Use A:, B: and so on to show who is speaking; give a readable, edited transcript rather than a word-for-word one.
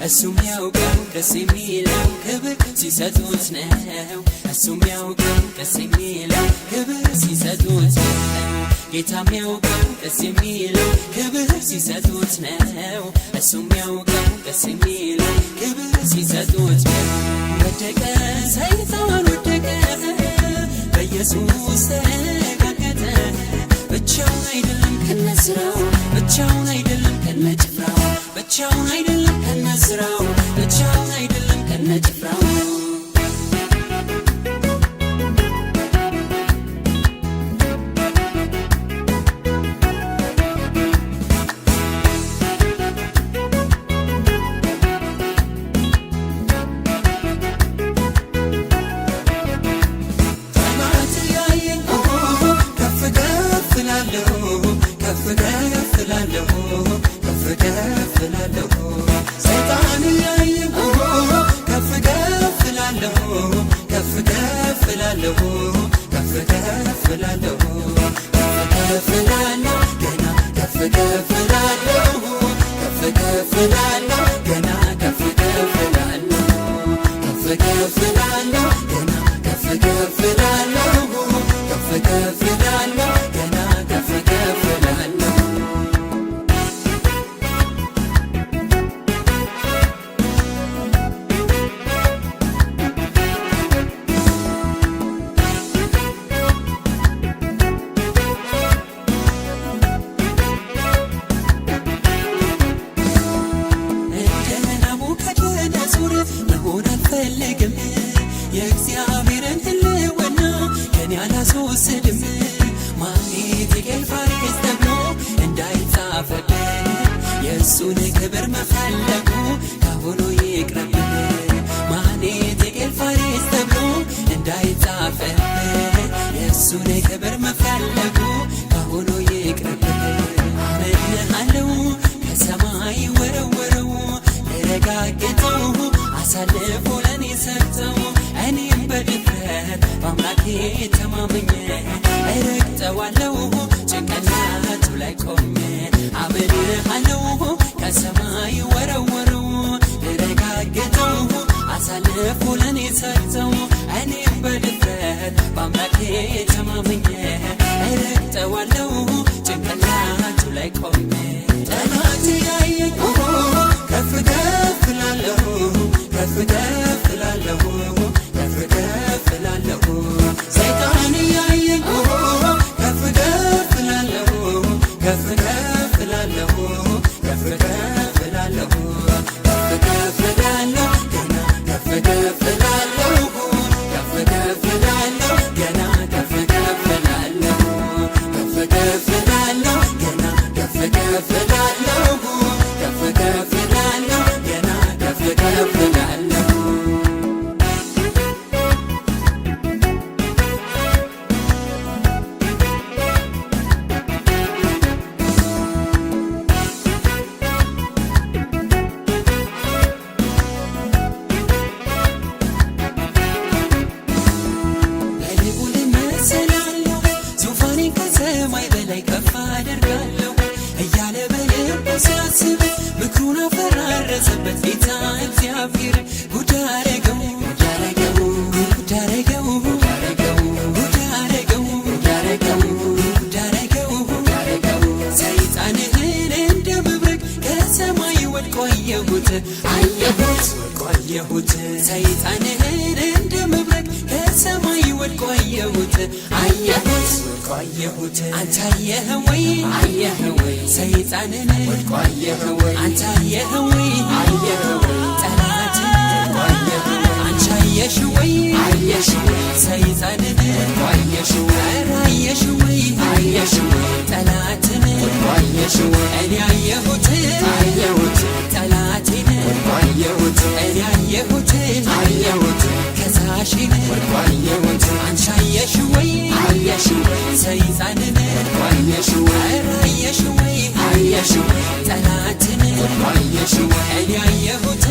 A: እሱም ያውቀው ደስ የሚለው ክብር ሲሰጡት ነው። እሱም ያውቀው ደስ የሚለው ክብር ሲሰጡት ነው። ጌታም ያውቀው ደስ የሚለው ክብር ሲሰጡት ነው። እሱም ያውቀው ደስ የሚለው ክብር ሲሰጡት ነው። ወደቀ ሰይጣን ወደቀ፣ በኢየሱስ ተረጋገጠ። ብቻውን አይደለም ከነስራው፣ ብቻውን አይደለም ከነጭፍራው፣ ብቻውን አይደለም ከነስራው፣ ብቻውን አይደለም ከነጭፍራው። ሰይጣን ያየኝ ከፍ ከፍ እላለሁ፣ ከፍ ከፍ እላለሁ፣ ከፍ ከፍ እላለሁ፣ ከፍ ከፍ እላለሁ፣ ገና ከፍ ከፍ እላለሁ፣ ከፍ ከፍ እላለሁ፣ ገና ከፍ ከፍ እላለሁ፣ ከፍ ከፍ እላለሁ፣ ገና ከፍ ከፍ እላለሁ፣ ከፍ ከፍ እላለሁ፣ ገና ከፍ ከፍ እላለሁ። አልፈልግም የእግዚአብሔርን ሕልውና ከኔ አላስወስድም። ማግኘት የቄልፋሬስ ተብሎ እንዳይጻፍብን የእሱን ክብር መፈለጉ ካሁኑ ይቅረብን። ማግኘት የቄልፋሬስ ተብሎ እንዳይጻፍብን የእሱን ክብር መፈለጉ ካሁኑ ይቅረብን። አምንሃለሁ ከሰማይ ወረወረው ለረጋገጠው አሳልፎ ለኔ ሰጠው። እኔም በድፍረት በአምላኬ ተማምኜ እረግጠዋለሁ ጭንቅላቱ ላይ ቆሜ። አምንሃለሁ ከሰማይ ወረወረው ልረጋገጠው አሳልፎ ለኔ ሰጠው። እኔም በድፍረት በአምላኬ ተማምኜ እረግጠዋለሁ ጭንቅላቱ ላይ ቆሜ። ጠላት ያየኝ ከፍ ከፍ እላለሁ፣ ከፍ ከፍ እላለሁ፣ ከፍ ከፍ እላለሁ። ሰይጣን ያየኝ ከፍ ከፍ እላለሁ፣ ከፍ ከፍ እላለሁ፣ ከፍ ከፍ እላለሁ፣ ከፍ ከፍ እላለሁ፣ ገና ከፍ ከፍ እላለሁ፣ ከፍ ከፍ እላለሁ፣ ገና ከፍ ከፍ እላለሁ፣ ከፍ ከፍ እላለሁ፣ ገና ከፍ ከፍ እላለሁ፣ ከፍ ከፍ እላለሁ፣ ገና ከፍ ከፍ እላለሁ። በልዑል እመሰላለሁ፣ ዙፋኔን ከሰማይ በላይ ከፍ አደርጋለሁ እያለ በልቡ ሲያስብ ምክሩን አፈራረሰበት ጌታ እግዚአብሔር። ጉድ አረገው፣ ጉድ አረገው፣ ጉድ አረገው፣ ጉድ አረገው፣ ጉድ አረገው፣ ጉድ አረገው፣ ጉድ አረገው፣ ጉድ አረገው። ሰይጣንህን እንደ መብረቅ ከሰማይ ወድቆ አየሁት፣ አየሁት፣ ወድቆ አየሁት። ሰይጣንህን እንደ መብረቅ ከሰማይ ወድቆ አየሁት፣ አየሁት፣ ወድቆ አየሁት። አንተ አየኸው ወይ? አየኸው ወይ? ሰይጣንን ወድቆ አየኸው ወይ? አንተ አየኸው ወይ? አየኸው ወይ? ጠላትን ወድቆ አየኸው ወይ? አንቺ አየሽው ወይ? አየሽው ወይ? ሰይጣንን ወድቆ አየሽው ወይ? ኧረ አየሽው ወይ? አየሽው ወይ? ጠላትን ወድቆ አየሽው ወይ? እኔ አየሁት፣ አየሁት፣ ጠላቴን ወድቆ አየሁት። እኔ አየሁት፣ አየሁት፣ ከሳሽን ወድቆ አየሁት። አንቺ አየሽው ወይ? አየሽው ወይ? ሰይጣንን ወድቆ አየሽው ወይ? ኧረ አየሽው ወይ? አየሽው ወይ? ጠላትን ወድቆ አየሽው ወይ? እኔ አየሁት